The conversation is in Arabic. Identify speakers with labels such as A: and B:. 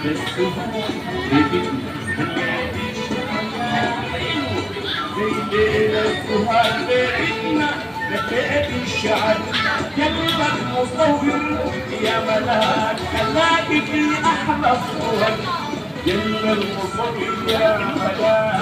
A: بس هو بيبتنا هنعيش حياة زي ليلة السهاد بعيدنا بكيت الشعر جنب المصور يا ملاك خلاك في أحلى الصور جنب المصور يا ملاك